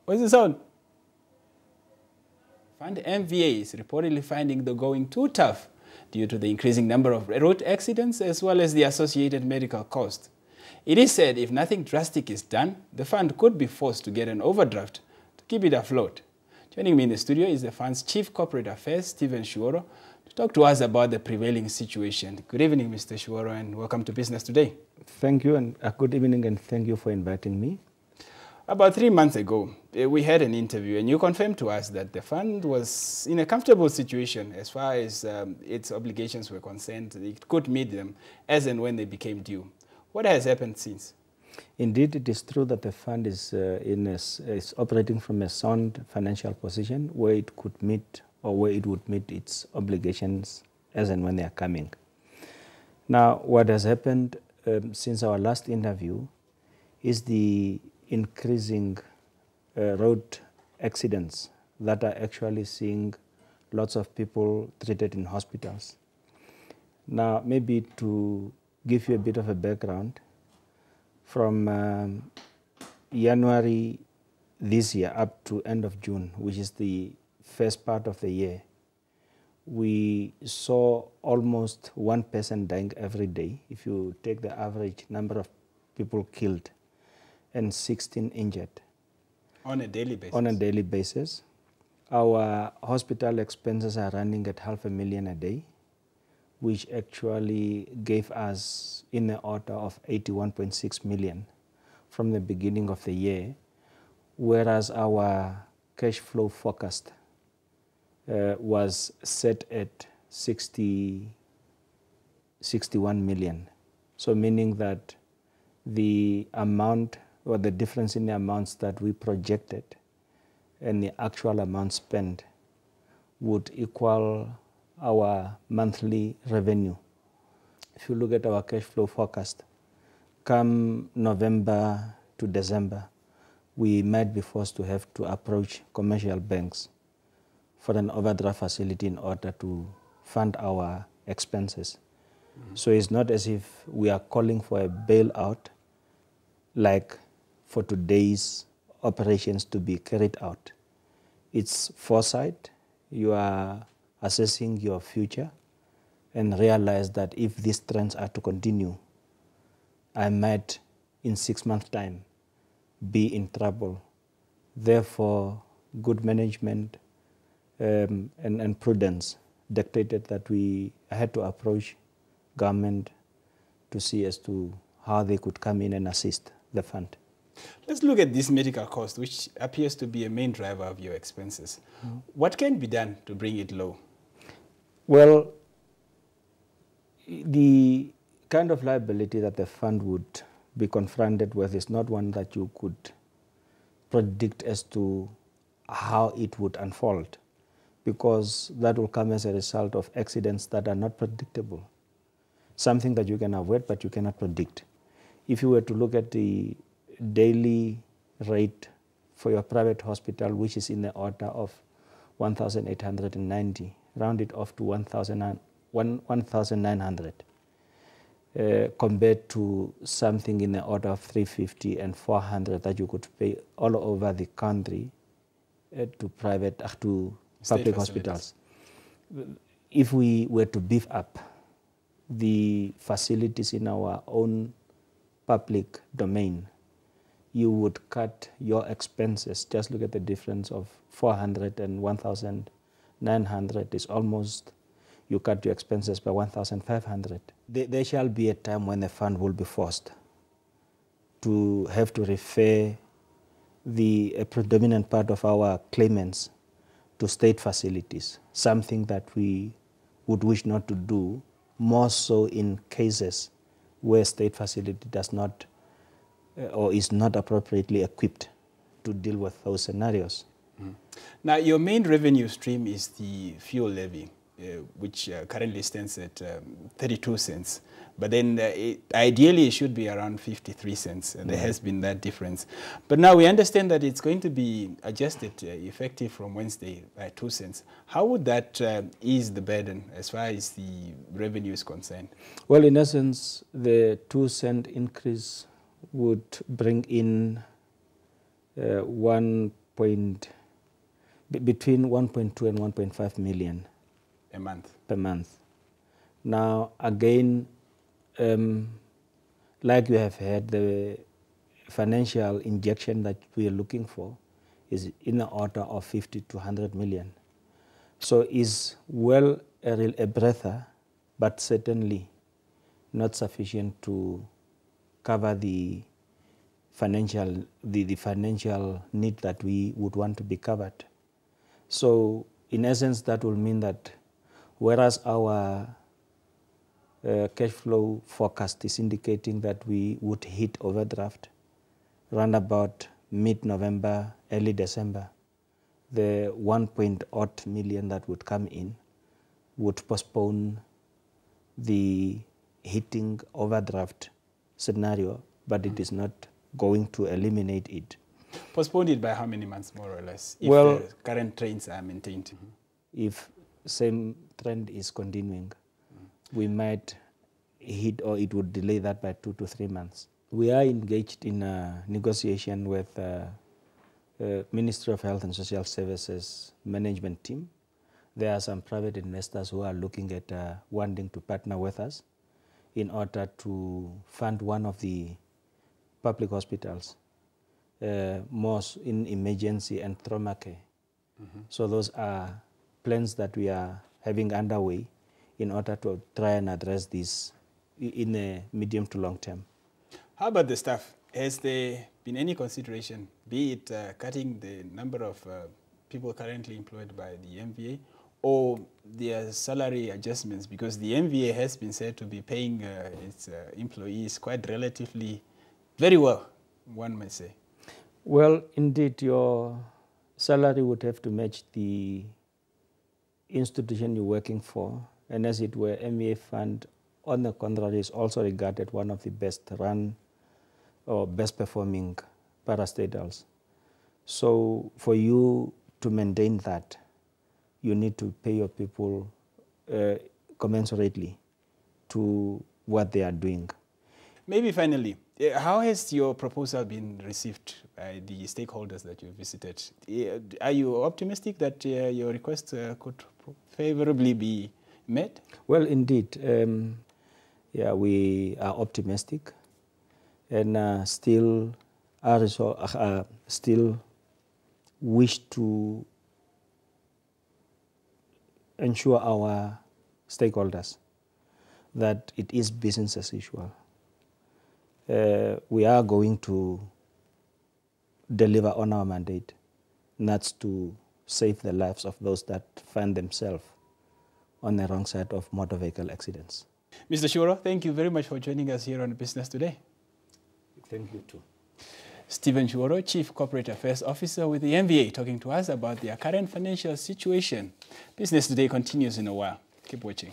What's the sound? Fund MVA is reportedly finding the going too tough due to the increasing number of road accidents as well as the associated medical cost. It is said if nothing drastic is done, the fund could be forced to get an overdraft to keep it afloat. Joining me in the studio is the fund's Chief Corporate Affairs, Stephen Shuoro, to talk to us about the prevailing situation. Good evening, Mr. Shuoro, and welcome to Business Today. Thank you, and good evening, and thank you for inviting me. About 3 months ago, we had an interview, and you confirmed to us that the fund was in a comfortable situation as far as its obligations were concerned. It could meet them as and when they became due. What has happened since? Indeed, it is true that the fund is operating from a sound financial position where it could meet or where it would meet its obligations as and when they are coming. Now, what has happened since our last interview is the increasing road accidents that are actually seeing lots of people treated in hospitals. Now, maybe to give you a bit of a background, from January this year up to end of June, which is the first part of the year, we saw almost one person dying every day, if you take the average number of people killed, and 16 injured. On a daily basis? On a daily basis. Our hospital expenses are running at $500,000 a day, which actually gave us in the order of 81.6 million from the beginning of the year, whereas our cash flow forecast was set at 61 million. So meaning that the amount or the difference in the amounts that we projected and the actual amount spent would equal our monthly revenue. If you look at our cash flow forecast, come November to December, we might be forced to have to approach commercial banks for an overdraft facility in order to fund our expenses. So it's not as if we are calling for a bailout like for today's operations to be carried out. It's foresight. You are assessing your future and realize that if these trends are to continue, I might, in 6 months' time, be in trouble. Therefore, good management and prudence dictated that we had to approach government to see as to how they could come in and assist the fund. Let's look at this medical cost, which appears to be a main driver of your expenses. What can be done to bring it low? Well, the kind of liability that the fund would be confronted with is not one that you could predict as to how it would unfold, because that will come as a result of accidents that are not predictable. Something that you can avoid, but you cannot predict. If you were to look at the daily rate for your private hospital, which is in the order of 1,890, round it off to 1,900, compared to something in the order of 350 and 400 that you could pay all over the country to public hospitals. If we were to beef up the facilities in our own public domain, you would cut your expenses. Just look at the difference of 400 and 1,900 is almost, you cut your expenses by 1,500. There shall be a time when the fund will be forced to have to refer a predominant part of our claimants to state facilities, something that we would wish not to do, more so in cases where state facility does not or is not appropriately equipped to deal with those scenarios. Now, your main revenue stream is the fuel levy, which currently stands at 32 cents. But then ideally it should be around 53 cents. There has been that difference. But now we understand that it's going to be adjusted effective from Wednesday by 2 cents. How would that ease the burden as far as the revenue is concerned? Well, in essence, the 2 cent increase would bring in between 1.2 and 1.5 million a month. Per month. Now, again, like you have heard, the financial injection that we are looking for is in the order of 50 to 100 million. So is well a breather, but certainly not sufficient to cover the financial need that we would want to be covered. So in essence, that will mean that whereas our cash flow forecast is indicating that we would hit overdraft around about mid-November, early December, the 1.0 million that would come in would postpone the hitting overdraft scenario, but it is not going to eliminate it. Postpone it by how many months, more or less, if well, the current trends are maintained? If same trend is continuing, we might hit, or it would delay that by 2 to 3 months. We are engaged in a negotiation with Ministry of Health and Social Services management team. There are some private investors who are looking at wanting to partner with us in order to fund one of the public hospitals, most in emergency and trauma care. So those are plans that we are having underway in order to try and address this in a medium to long term. How about the staff? Has there been any consideration, be it cutting the number of people currently employed by the MVA, or their salary adjustments? Because the MVA has been said to be paying its employees quite relatively very well, one may say. Well, indeed, your salary would have to match the institution you're working for. And as it were, MVA Fund, on the contrary, is also regarded one of the best run or best performing parastatals. So for you to maintain that, you need to pay your people commensurately to what they are doing. Maybe finally, how has your proposal been received by the stakeholders that you visited? Are you optimistic that your request could favorably be met? Well, indeed, yeah, we are optimistic, and still wish to ensure our stakeholders that it is business as usual. We are going to deliver on our mandate, and that's to save the lives of those that find themselves on the wrong side of motor vehicle accidents. Mr. Shuro, thank you very much for joining us here on Business Today. Thank you too. Stephen Shuro, Chief Corporate Affairs Officer with the MVA, talking to us about their current financial situation. Business Today continues in a while. Keep watching.